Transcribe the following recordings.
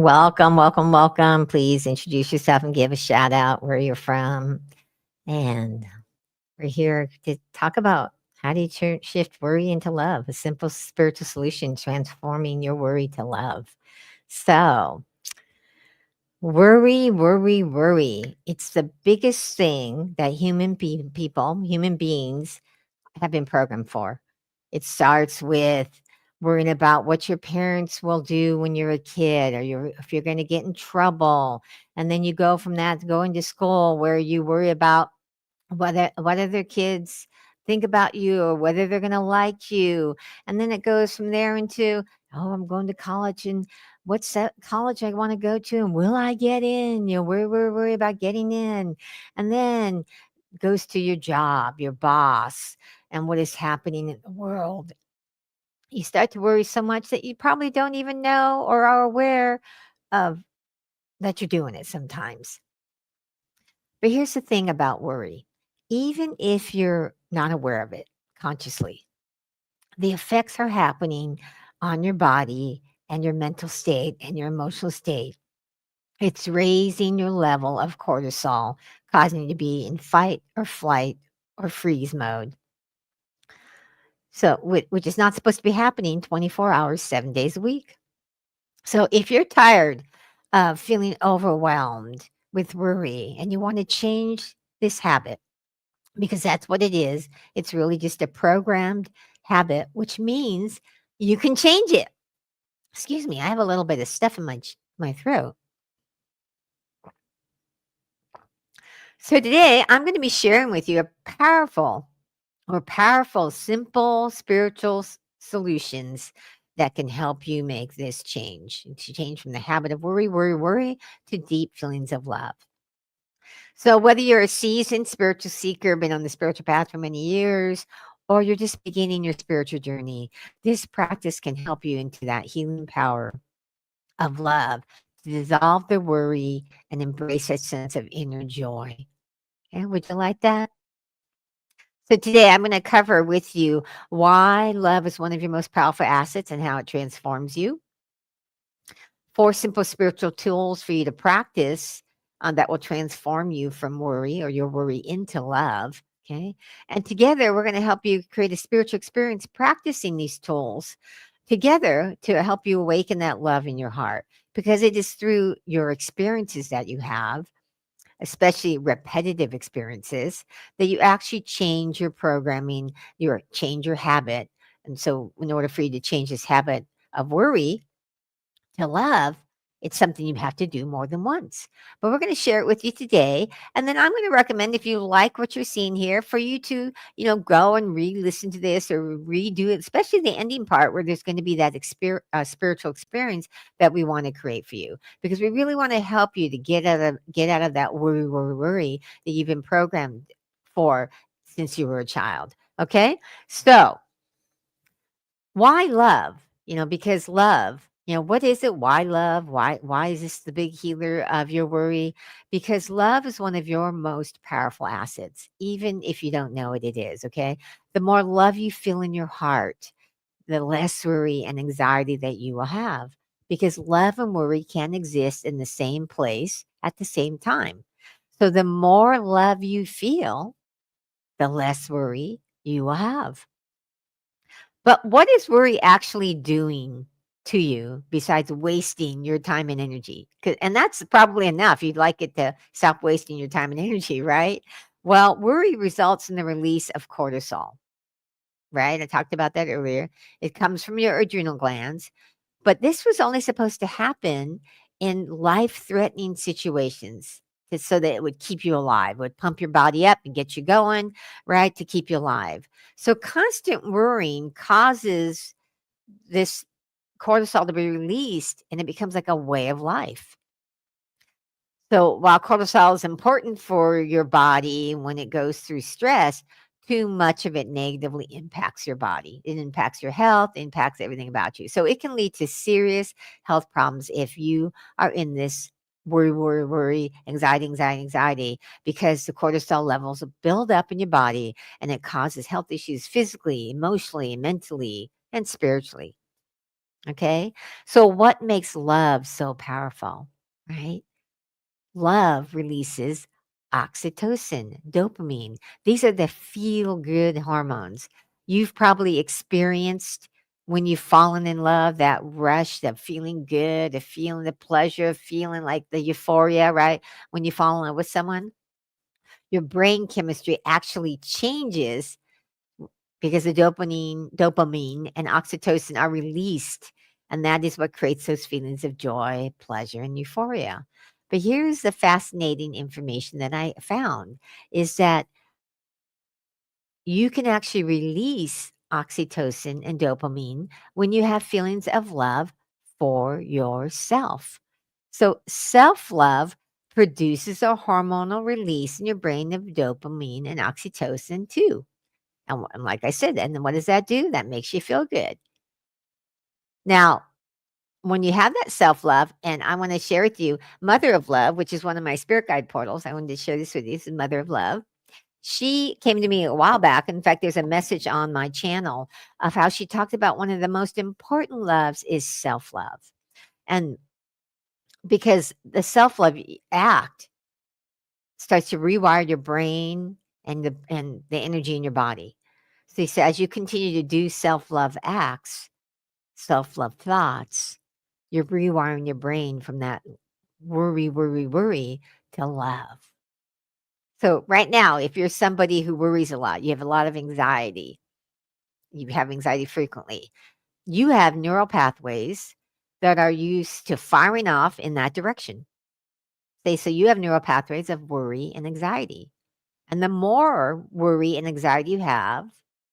Welcome, welcome, welcome. Please introduce yourself and give a shout out where you're from. And we're here to talk about how do you shift worry into love, a simple spiritual solution, transforming your worry to love. So, worry, worry, worry. It's the biggest thing that human beings have been programmed for. It starts with worrying about what your parents will do when you're a kid, or if you're going to get in trouble, and then you go from that to going to school where you worry about what other kids think about you or whether they're going to like you, and then it goes from there into, oh, I'm going to college, and what's that college I want to go to, and will I get in? We're worried about getting in, and then goes to your job, your boss, and what is happening in the world. You start to worry so much that you probably don't even know or are aware of that you're doing it sometimes. But here's the thing about worry. Even if you're not aware of it consciously, the effects are happening on your body and your mental state and your emotional state. It's raising your level of cortisol, causing you to be in fight or flight or freeze mode. So, which is not supposed to be happening 24 hours, 7 days a week. So, if you're tired of feeling overwhelmed with worry and you want to change this habit, because that's what it is, it's really just a programmed habit, which means you can change it. Excuse me, I have a little bit of stuff in my throat. So, today I'm going to be sharing with you a powerful, simple spiritual solutions that can help you make this change, to change from the habit of worry, worry, worry to deep feelings of love. So, whether you're a seasoned spiritual seeker, been on the spiritual path for many years, or you're just beginning your spiritual journey, this practice can help you into that healing power of love to dissolve the worry and embrace that sense of inner joy. And would you like that? So today I'm going to cover with you why love is one of your most powerful assets and how it transforms you. 4 simple spiritual tools for you to practice that will transform you from worry or your worry into love. Okay. And together we're going to help you create a spiritual experience practicing these tools together to help you awaken that love in your heart, because it is through your experiences that you have, especially repetitive experiences, that you actually change your programming, change your habit. And so in order for you to change this habit of worry to love, it's something you have to do more than once. But we're going to share it with you today. And then I'm going to recommend, if you like what you're seeing here, for you to, go and re-listen to this or redo it, especially the ending part where there's going to be that spiritual experience that we want to create for you, because we really want to help you to get out of that worry, worry, worry that you've been programmed for since you were a child. Okay. So why love? Because love, what is it? Why love? Why is this the big healer of your worry? Because love is one of your most powerful assets, even if you don't know it is, okay? The more love you feel in your heart, the less worry and anxiety that you will have, because love and worry can exist in the same place at the same time. So the more love you feel, the less worry you will have. But what is worry actually doing to you besides wasting your time and energy? And that's probably enough. You'd like it to stop wasting your time and energy, right? Well, worry results in the release of cortisol, right? I talked about that earlier. It comes from your adrenal glands, but this was only supposed to happen in life-threatening situations, so that it would keep you alive, would pump your body up and get you going, right, to keep you alive. So constant worrying causes this cortisol to be released, and it becomes like a way of life. So while cortisol is important for your body when it goes through stress, too much of it negatively impacts your body. It impacts your health, impacts everything about you. So it can lead to serious health problems if you are in this worry, worry, worry, anxiety, anxiety, anxiety, because the cortisol levels build up in your body and it causes health issues physically, emotionally, mentally, and spiritually. Okay. So, what makes love so powerful? Right? Love releases oxytocin, dopamine. These are the feel good hormones. You've probably experienced when you've fallen in love that rush, that feeling good, the feeling the pleasure, feeling like the euphoria, right? When you fall in love with someone, your brain chemistry actually changes because the dopamine and oxytocin are released, and that is what creates those feelings of joy, pleasure, and euphoria. But here's the fascinating information that I found is that you can actually release oxytocin and dopamine when you have feelings of love for yourself. So, self love produces a hormonal release in your brain of dopamine and oxytocin too. And like I said, and then what does that do? That makes you feel good. Now, when you have that self love, and I want to share with you Mother of Love, which is one of my spirit guide portals. I wanted to share this with you. This is Mother of Love. She came to me a while back. In fact, there's a message on my channel of how she talked about one of the most important loves is self love. And because the self love act starts to rewire your brain and the energy in your body. So he said, as you continue to do self love acts, self love thoughts, you're rewiring your brain from that worry to love. So, right now, if you're somebody who worries a lot, you have a lot of anxiety, you have anxiety frequently, you have neural pathways that are used to firing off in that direction. So you have neural pathways of worry and anxiety. And the more worry and anxiety you have,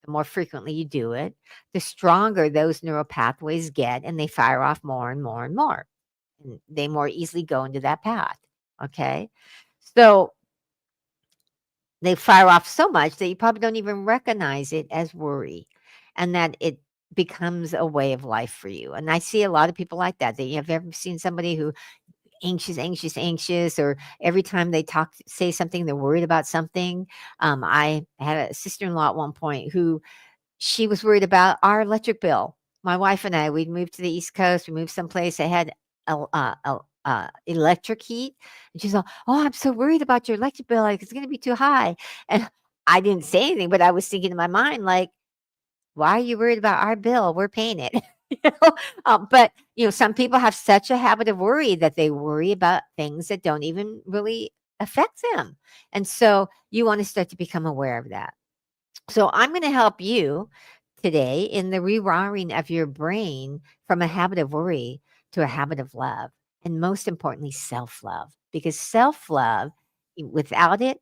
the more frequently you do it, the stronger those neural pathways get and they fire off more and more and more. And they more easily go into that path. Okay. So they fire off so much that you probably don't even recognize it as worry and that it becomes a way of life for you. And I see a lot of people like that. That you have ever seen somebody who anxious, or every time they say something, they're worried about something. I had a sister-in-law at one point who she was worried about our electric bill. My wife and I, we'd moved to the East Coast. We moved someplace that had electric heat, and she's like, "Oh, I'm so worried about your electric bill. Like it's going to be too high." And I didn't say anything, but I was thinking in my mind, like, "Why are you worried about our bill? We're paying it." You know? But some people have such a habit of worry that they worry about things that don't even really affect them, and so you want to start to become aware of that. So I'm going to help you today in the rewiring of your brain from a habit of worry to a habit of love. And most importantly, self love. Because self love, without it,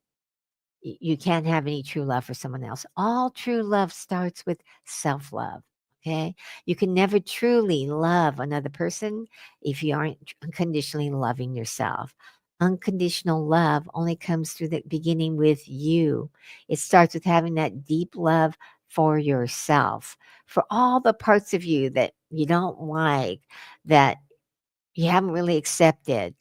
you can't have any true love for someone else. All true love starts with self love. Okay. You can never truly love another person if you aren't unconditionally loving yourself. Unconditional love only comes through the beginning with you. It starts with having that deep love for yourself, for all the parts of you that you don't like, that you haven't really accepted.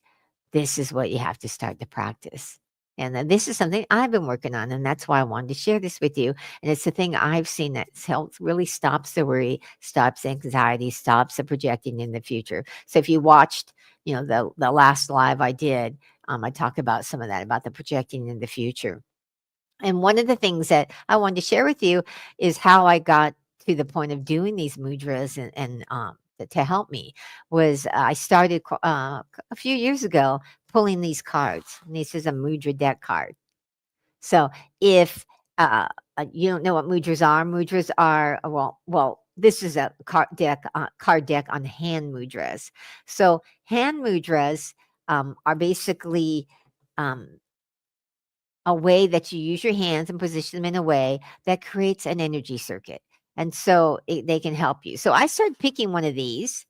This is what you have to start to practice. And then this is something I've been working on, and that's why I wanted to share this with you. And it's the thing I've seen that's helped really stops the worry, stops anxiety, stops the projecting in the future. So if you watched, the last live I did, I talk about some of that about the projecting in the future. And one of the things that I wanted to share with you is how I got to the point of doing these mudras and to help me was I started a few years ago pulling these cards. And this is a mudra deck card. So if you don't know what mudras are this is a card deck on hand mudras. So hand mudras are basically um, a way that you use your hands and position them in a way that creates an energy circuit. And so they can help you. So I started picking one of these,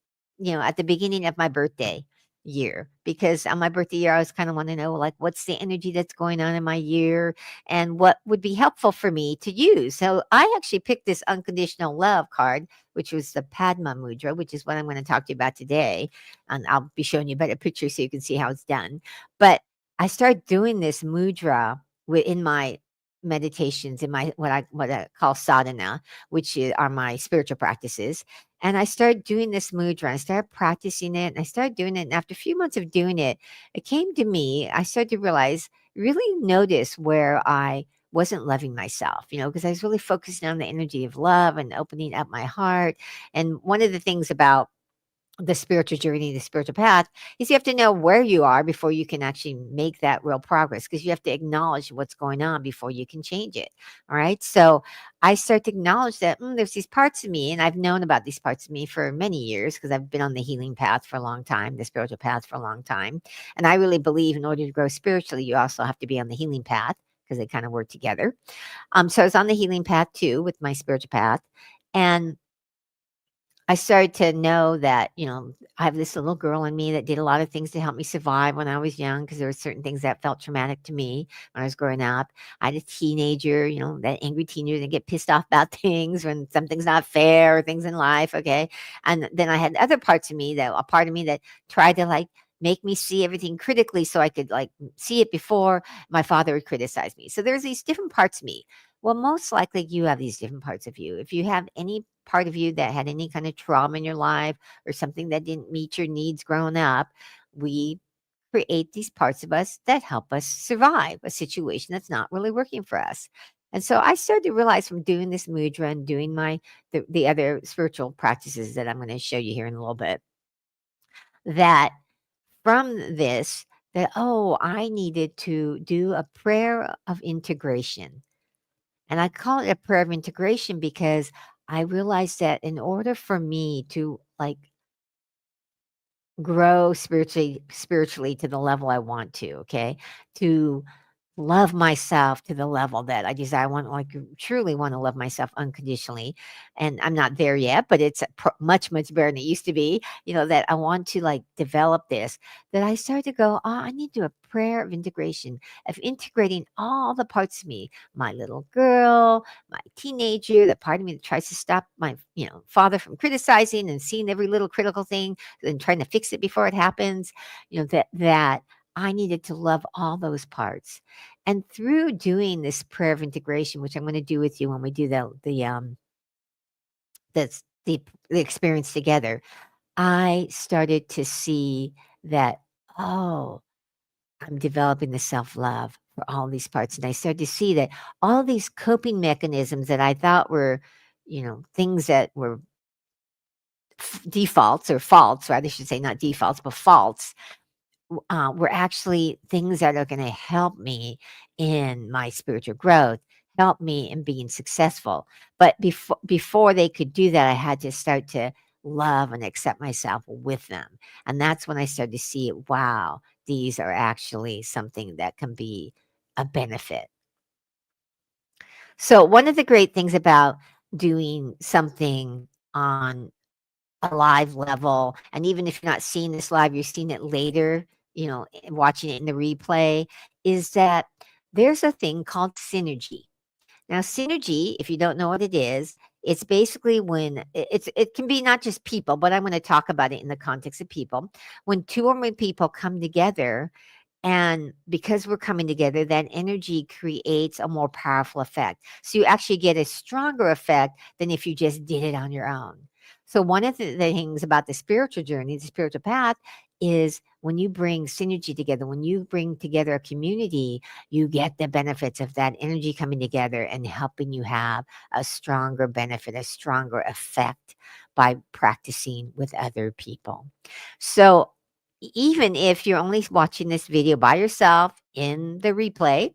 at the beginning of my birthday year, because on my birthday year, I was kind of want to know, like, what's the energy that's going on in my year and what would be helpful for me to use. So I actually picked this unconditional love card, which was the Padma Mudra, which is what I'm going to talk to you about today. And I'll be showing you a better picture so you can see how it's done. But I started doing this mudra in my meditations, in my what I call sadhana, which are my spiritual practices. And I started doing this mood run. I started practicing it and I started doing it. And after a few months of doing it, it came to me. I started to realize, really notice where I wasn't loving myself, because I was really focusing on the energy of love and opening up my heart. And one of the things about the spiritual journey, the spiritual path, is you have to know where you are before you can actually make that real progress because you have to acknowledge what's going on before you can change it. All right. So I start to acknowledge that there's these parts of me, and I've known about these parts of me for many years because I've been on the healing path for a long time, the spiritual path for a long time. And I really believe in order to grow spiritually, you also have to be on the healing path because they kind of work together. So I was on the healing path too with my spiritual path. And I started to know that, I have this little girl in me that did a lot of things to help me survive when I was young because there were certain things that felt traumatic to me when I was growing up. I had a teenager, that angry teenager that get pissed off about things when something's not fair or things in life. Okay. And then I had other parts of me a part of me that tried to like make me see everything critically so I could like see it before my father would criticize me. So there's these different parts of me. Well, most likely you have these different parts of you. If you have any part of you that had any kind of trauma in your life or something that didn't meet your needs growing up, we create these parts of us that help us survive a situation that's not really working for us. And so I started to realize from doing this mudra and doing the other spiritual practices that I'm going to show you here in a little bit, that from this, that I needed to do a prayer of integration. And I call it a prayer of integration because I realized that in order for me to like grow spiritually to the level I want to, okay, to love myself to the level that I desire. I want, like, truly want to love myself unconditionally. And I'm not there yet, but it's much, much better than it used to be. That I want to like develop this, that I started to go, I need to do a prayer of integration, of integrating all the parts of me, my little girl, my teenager, the part of me that tries to stop my, father from criticizing and seeing every little critical thing and trying to fix it before it happens, that I needed to love all those parts. And through doing this prayer of integration, which I'm going to do with you when we do that's the experience together, I started to see that, oh, I'm developing the self-love for all these parts. And I started to see that all these coping mechanisms that I thought were, things that were defaults or faults, rather, I should say, not defaults, but faults, were actually things that are going to help me in my spiritual growth, help me in being successful. But before they could do that, I had to start to love and accept myself with them. And that's when I started to see, wow, these are actually something that can be a benefit. So one of the great things about doing something on a live level, and even if you're not seeing this live, you're seeing it later, watching it in the replay, is that there's a thing called synergy. Now, synergy, if you don't know what it is, it's basically when it can be not just people, but I'm going to talk about it in the context of people. When two or more people come together, and because we're coming together, that energy creates a more powerful effect. So you actually get a stronger effect than if you just did it on your own. So one of the things about the spiritual journey, the spiritual path, is when you bring synergy together, when you bring together a community, you get the benefits of that energy coming together and helping you have a stronger benefit, a stronger effect by practicing with other people. So even if you're only watching this video by yourself in the replay,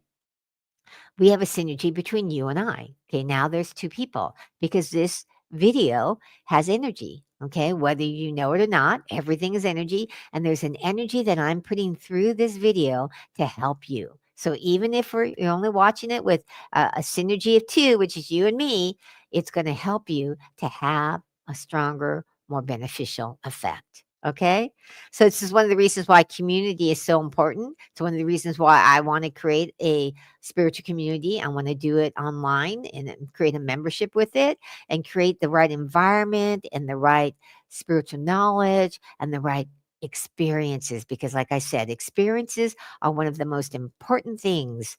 we have a synergy between you and I. Okay, now there's two people because this video has energy. Okay, whether you know it or not, everything is energy, and there's an energy that I'm putting through this video to help you. So even if you're only watching it with a synergy of two, which is you and me, it's going to help you to have a stronger, more beneficial effect. Okay. So this is one of the reasons why community is so important. It's one of the reasons why I want to create a spiritual community. I want to do it online and then create a membership with it and create the right environment and the right spiritual knowledge and the right experiences. Because, like I said, experiences are one of the most important things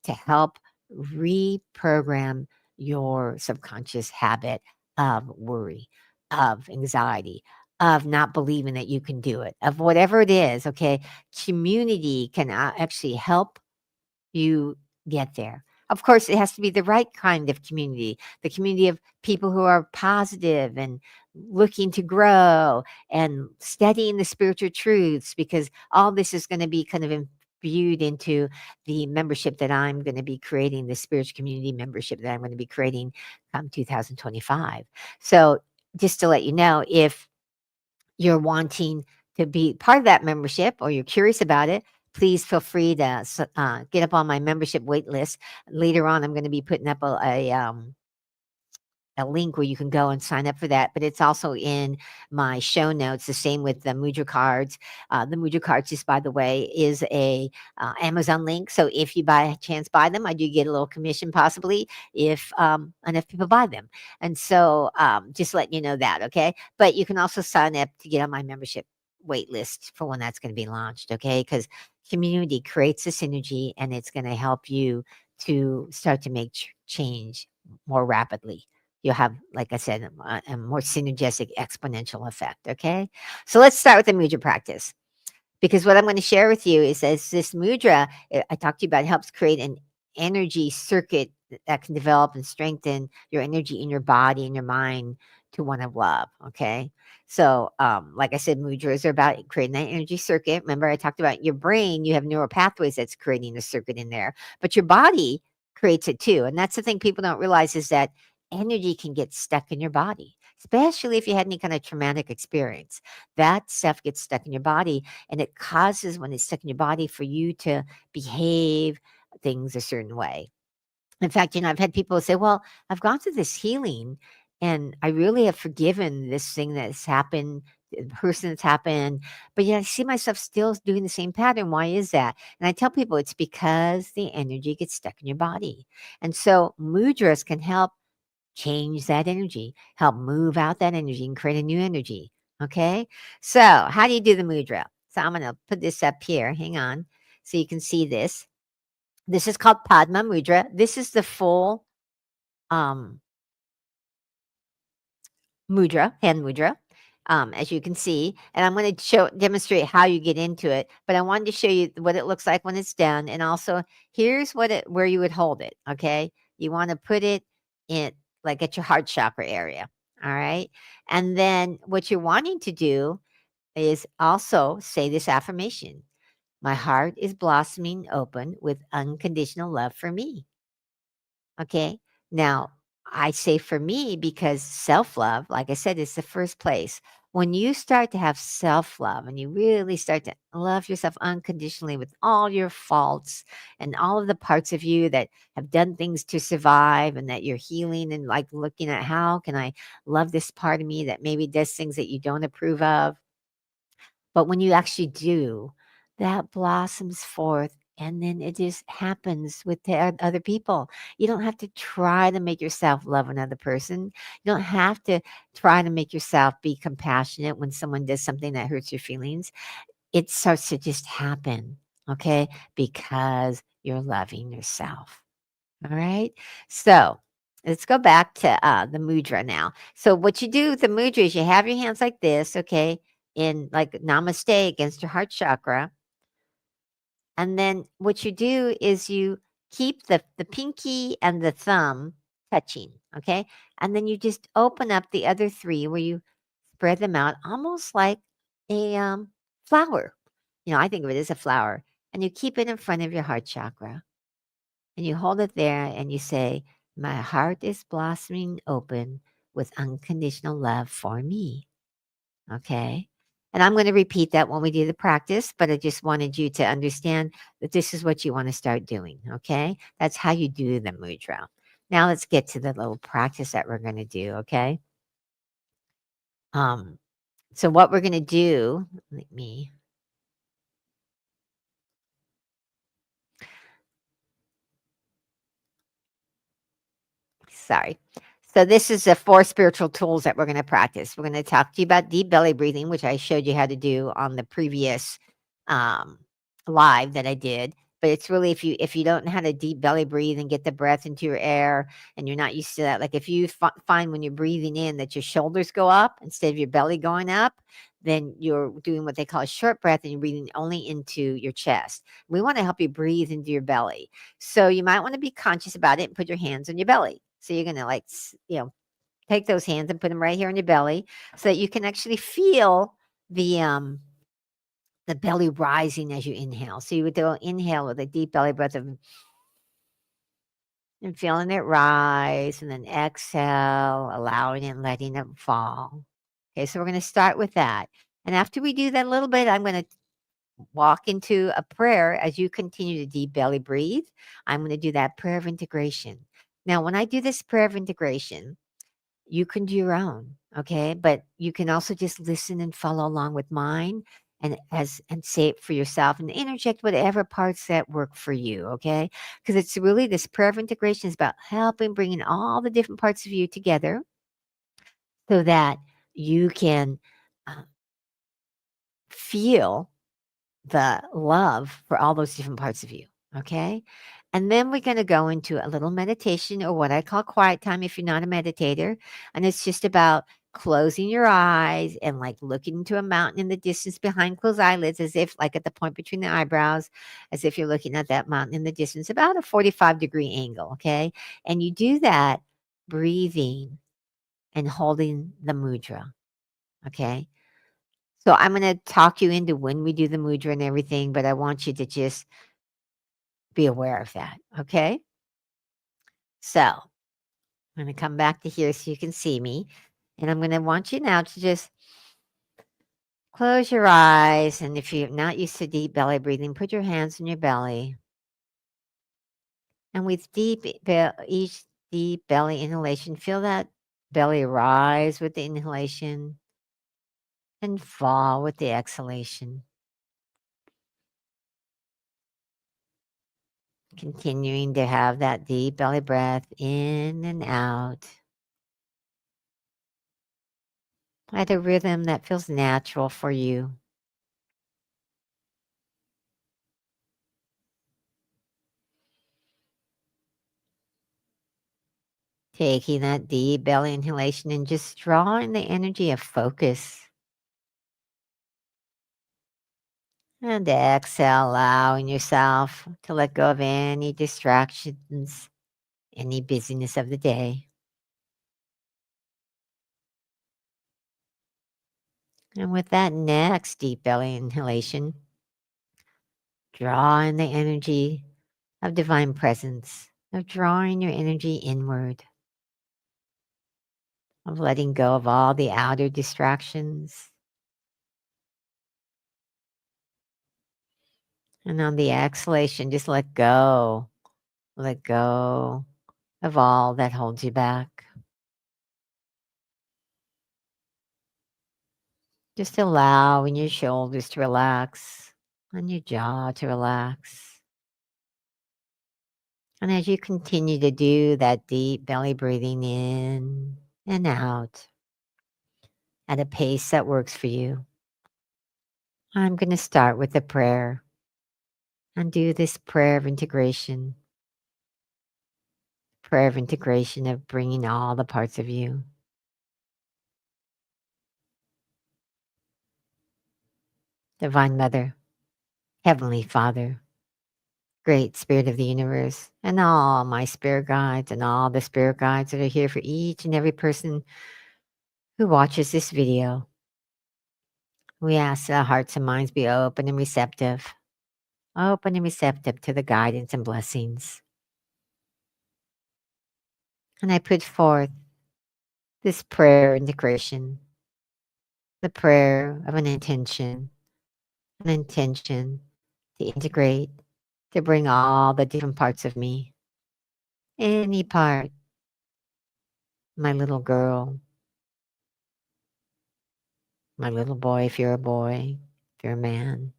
to help reprogram your subconscious habit of worry. of anxiety, of not believing that you can do it, of whatever it is, okay? Community can actually help you get there. Of course, it has to be the right kind of community, the community of people who are positive and looking to grow and studying the spiritual truths, because all this is going to be kind of imbued into the membership that I'm going to be creating, the spiritual community membership that I'm going to be creating come 2025. So, just to let you know, if you're wanting to be part of that membership or you're curious about it, please feel free to get up on my membership wait list. Later on, I'm going to be putting up a link where you can go and sign up for that, but it's also in my show notes. The same with the Mudra cards. The Mudra cards, just by the way, is a Amazon link. So if you by chance buy them, I do get a little commission possibly if enough people buy them. And so just letting you know that, okay? But you can also sign up to get on my membership wait list for when that's going to be launched, okay? Because community creates a synergy and it's going to help you to start to make change more rapidly. You'll have, like I said, a more synergistic exponential effect. Okay. So let's start with the mudra practice, because what I'm going to share with you is this mudra I talked to you about helps create an energy circuit that can develop and strengthen your energy in your body and your mind to one of love. Okay. So, like I said, mudras are about creating that energy circuit. Remember, I talked about your brain, you have neural pathways that's creating a circuit in there, but your body creates it too. And that's the thing people don't realize is that energy can get stuck in your body, especially if you had any kind of traumatic experience. That stuff gets stuck in your body and it causes, when it's stuck in your body, for you to behave things a certain way. In fact, I've had people say, well, I've gone through this healing and I really have forgiven this thing that's happened, the person that's happened, but yet I see myself still doing the same pattern. Why is that? And I tell people it's because the energy gets stuck in your body. And so mudras can help change that energy, help move out that energy and create a new energy. Okay. So, how do you do the mudra? So, I'm going to put this up here. Hang on. So you can see this. This is called Padma Mudra. This is the full um, mudra, hand mudra, as you can see. And I'm going to demonstrate how you get into it. But I wanted to show you what it looks like when it's done. And also, here's where you would hold it. Okay. You want to put it in like at your heart chakra area. All right. And then what you're wanting to do is also say this affirmation: my heart is blossoming open with unconditional love for me. Okay. Now, I say for me because self love, like I said, is the first place. When you start to have self love and you really start to love yourself unconditionally with all your faults and all of the parts of you that have done things to survive and that you're healing and like looking at how can I love this part of me that maybe does things that you don't approve of. But when you actually do, that blossoms forth and then it just happens with the other people. You don't have to try to make yourself love another person. You don't have to try to make yourself be compassionate when someone does something that hurts your feelings. It starts to just happen, okay? Because you're loving yourself. All right. So let's go back to the mudra now. So what you do with the mudra is you have your hands like this, okay, in like namaste against your heart chakra. And then what you do is you keep the pinky and the thumb touching, okay? And then you just open up the other three where you spread them out almost like a flower. I think of it as a flower. And you keep it in front of your heart chakra. And you hold it there and you say, my heart is blossoming open with unconditional love for me. Okay. And I'm going to repeat that when we do the practice, but I just wanted you to understand that this is what you want to start doing. Okay. That's how you do the mudra. Now let's get to the little practice that we're going to do. Okay. Um, so what we're going to do, let me Sorry. So this is the 4 spiritual tools that we're gonna practice. We're gonna talk to you about deep belly breathing, which I showed you how to do on the previous, um, live that I did. But it's really if you don't know how to deep belly breathe and get the breath into your air and you're not used to that, like if you find when you're breathing in that your shoulders go up instead of your belly going up, then you're doing what they call a short breath and you're breathing only into your chest. We want to help you breathe into your belly. So you might want to be conscious about it and put your hands on your belly. So you're going to take those hands and put them right here on your belly so that you can actually feel the belly rising as you inhale. So you would go inhale with a deep belly breath of and feeling it rise, and then exhale, allowing it and letting it fall. Okay, so we're going to start with that. And after we do that a little bit, I'm going to walk into a prayer as you continue to deep belly breathe. I'm going to do that prayer of integration. Now, when I do this prayer of integration, you can do your own, okay? But you can also just listen and follow along with mine and say it for yourself and interject whatever parts that work for you, okay? Because it's really this prayer of integration is about helping bringing all the different parts of you together so that you can uh, feel the love for all those different parts of you. Okay. And then we're going to go into a little meditation or what I call quiet time if you're not a meditator. And it's just about closing your eyes and like looking into a mountain in the distance behind closed eyelids, as if like at the point between the eyebrows, as if you're looking at that mountain in the distance, about a 45-degree angle. Okay. And you do that breathing and holding the mudra. Okay. So I'm going to talk you into when we do the mudra and everything, but I want you to just be aware of that. Okay. So I'm going to come back to here so you can see me. And I'm going to want you now to just close your eyes. And if you're not used to deep belly breathing, put your hands on your belly. And with each deep belly inhalation, feel that belly rise with the inhalation and fall with the exhalation. Continuing to have that deep belly breath in and out at a rhythm that feels natural for you. Taking that deep belly inhalation and just drawing the energy of focus. And exhale, allowing yourself to let go of any distractions, any busyness of the day. And with that next deep belly inhalation, draw in the energy of divine presence, of drawing your energy inward, of letting go of all the outer distractions. And on the exhalation, just let go of all that holds you back. Just allowing your shoulders to relax and your jaw to relax. And as you continue to do that deep belly breathing in and out at a pace that works for you, I'm going to start with a prayer and do this prayer of integration of bringing all the parts of you. Divine Mother, Heavenly Father, Great Spirit of the universe, and all my spirit guides and all the spirit guides that are here for each and every person who watches this video. We ask that our hearts and minds be open and receptive to the guidance and blessings. And I put forth this prayer integration, the prayer of an intention to integrate, to bring all the different parts of me, any part, my little girl, my little boy, if you're a boy, if you're a man,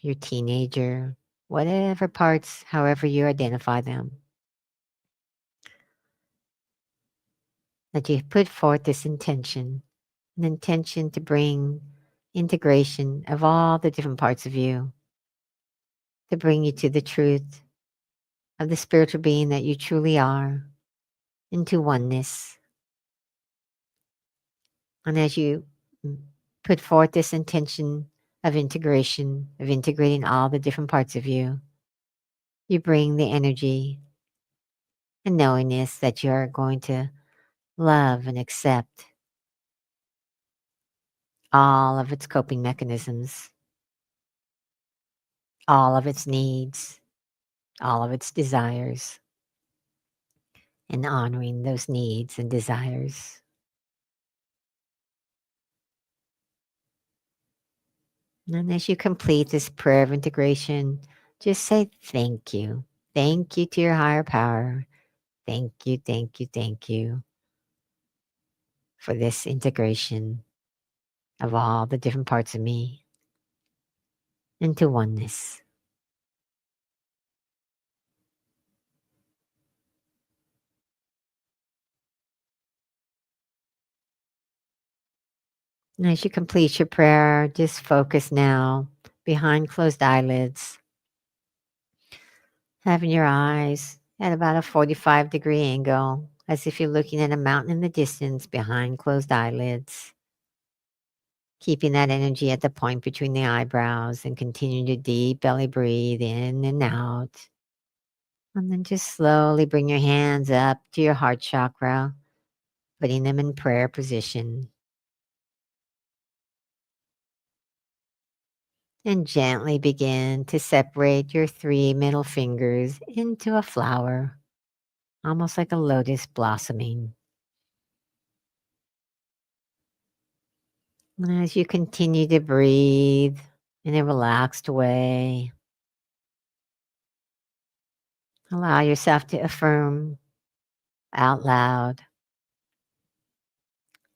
your teenager, whatever parts, however you identify them, that you put forth this intention, an intention to bring integration of all the different parts of you to bring you to the truth of the spiritual being that you truly are, into oneness. And as you put forth this intention of integration, of integrating all the different parts of you, you bring the energy and knowingness that you're going to love and accept all of its coping mechanisms, all of its needs, all of its desires, and honoring those needs and desires. And as you complete this prayer of integration, just say thank you. Thank you to your higher power. Thank you, thank you, thank you for this integration of all the different parts of me into oneness. And as you complete your prayer, just focus now behind closed eyelids, having your eyes at about a 45-degree angle, as if you're looking at a mountain in the distance behind closed eyelids. Keeping that energy at the point between the eyebrows and continue to deep belly breathe in and out. And then just slowly bring your hands up to your heart chakra, putting them in prayer position. And gently begin to separate your 3 middle fingers into a flower, almost like a lotus blossoming. And as you continue to breathe in a relaxed way, allow yourself to affirm out loud,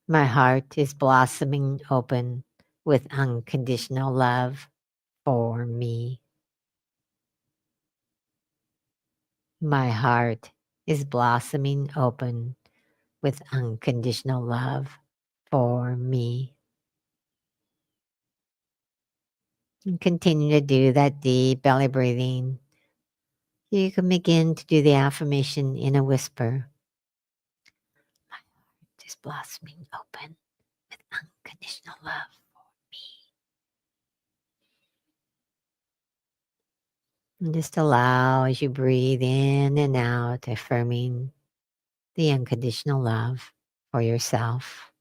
my heart is blossoming open with unconditional love for me. My heart is blossoming open with unconditional love for me. And continue to do that deep belly breathing. You can begin to do the affirmation in a whisper. My heart is blossoming open with unconditional love for me. And just allow as you breathe in and out, affirming the unconditional love for yourself.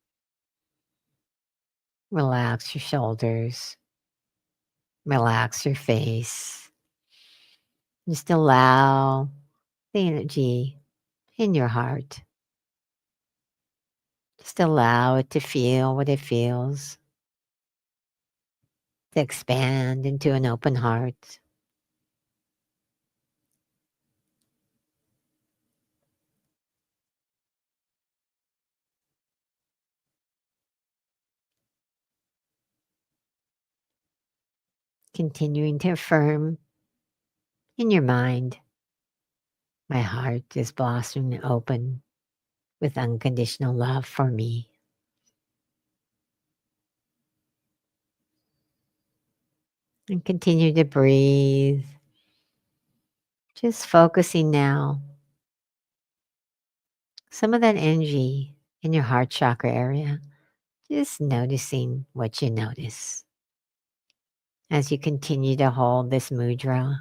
Relax your shoulders. Relax your face. Just allow the energy in your heart. Just allow it to feel what it feels, to expand into an open heart. Continuing to affirm in your mind, my heart is blossoming open with unconditional love for me. And continue to breathe, just focusing now some of that energy in your heart chakra area, just noticing what you notice as you continue to hold this mudra.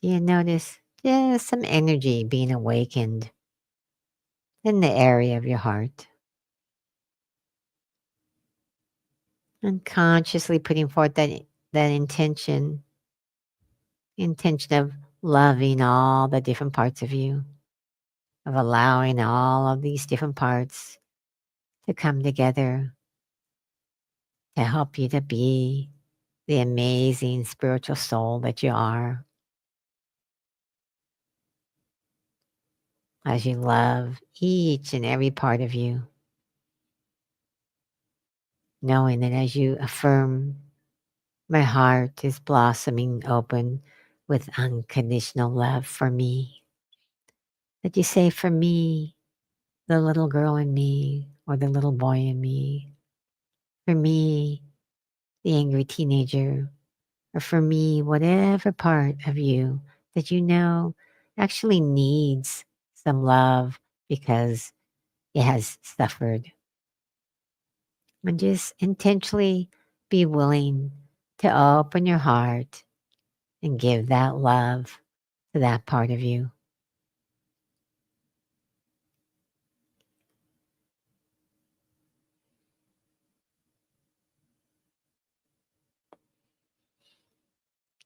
You notice just some energy being awakened in the area of your heart. And consciously putting forth that intention of loving all the different parts of you, of allowing all of these different parts to come together to help you to be the amazing spiritual soul that you are. As you love each and every part of you, knowing that as you affirm, my heart is blossoming open with unconditional love for me. That you say, for me, the little girl in me, or the little boy in me, for me, the angry teenager, or for me, whatever part of you that you know actually needs some love because it has suffered. And just intentionally be willing to open your heart and give that love to that part of you.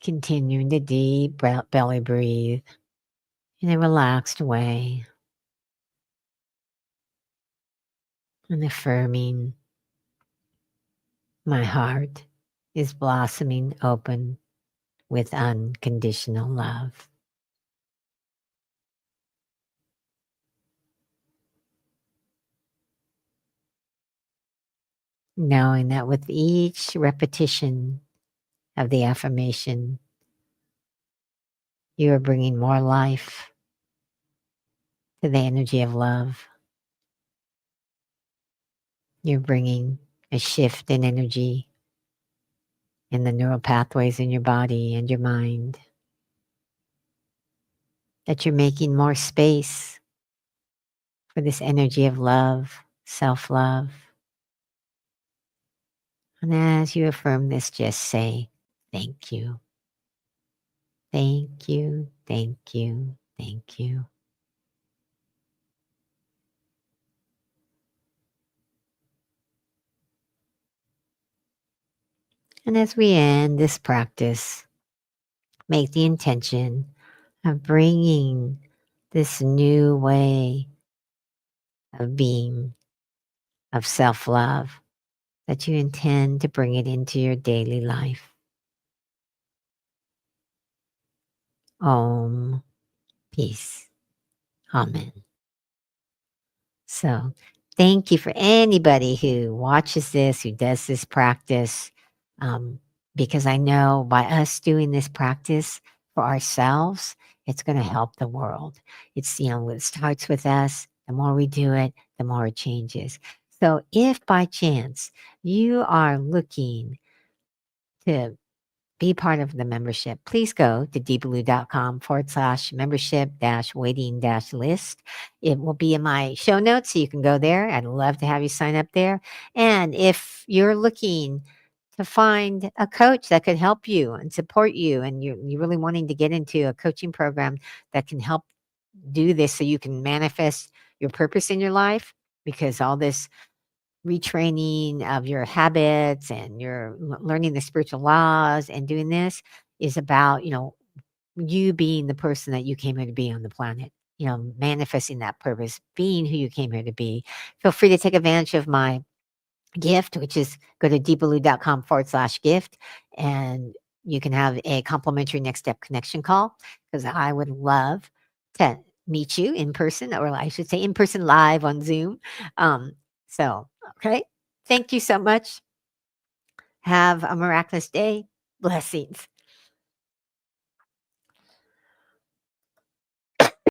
Continuing to deep belly breathe in a relaxed way and affirming my heart is blossoming open with unconditional love. Knowing that with each repetition of the affirmation, you are bringing more life to the energy of love. You're bringing a shift in energy in the neural pathways in your body and your mind. That you're making more space for this energy of love, self love. And as you affirm this, just say, thank you, thank you, thank you, thank you. And as we end this practice, make the intention of bringing this new way of being, of self love, that you intend to bring it into your daily life. Om, peace. Amen. So, thank you for anybody who watches this, who does this practice, um, because I know by us doing this practice for ourselves, it's going to help the world. It starts with us. The more we do it, the more it changes. So, if by chance you are looking to be part of the membership, please go to deebaloo.com/membership waiting list. It will be in my show notes, so you can go there. I'd love to have you sign up there. And if you're looking to find a coach that could help you and support you, and you're really wanting to get into a coaching program that can help do this so you can manifest your purpose in your life, because all this retraining of your habits and your learning the spiritual laws and doing this is about, you being the person that you came here to be on the planet, manifesting that purpose, being who you came here to be. Feel free to take advantage of my gift, which is go to deebaloo.com/gift, and you can have a complimentary next step connection call, because I would love to meet you in person, or I should say in person live on Zoom. So, okay. Thank you so much. Have a miraculous day. Blessings.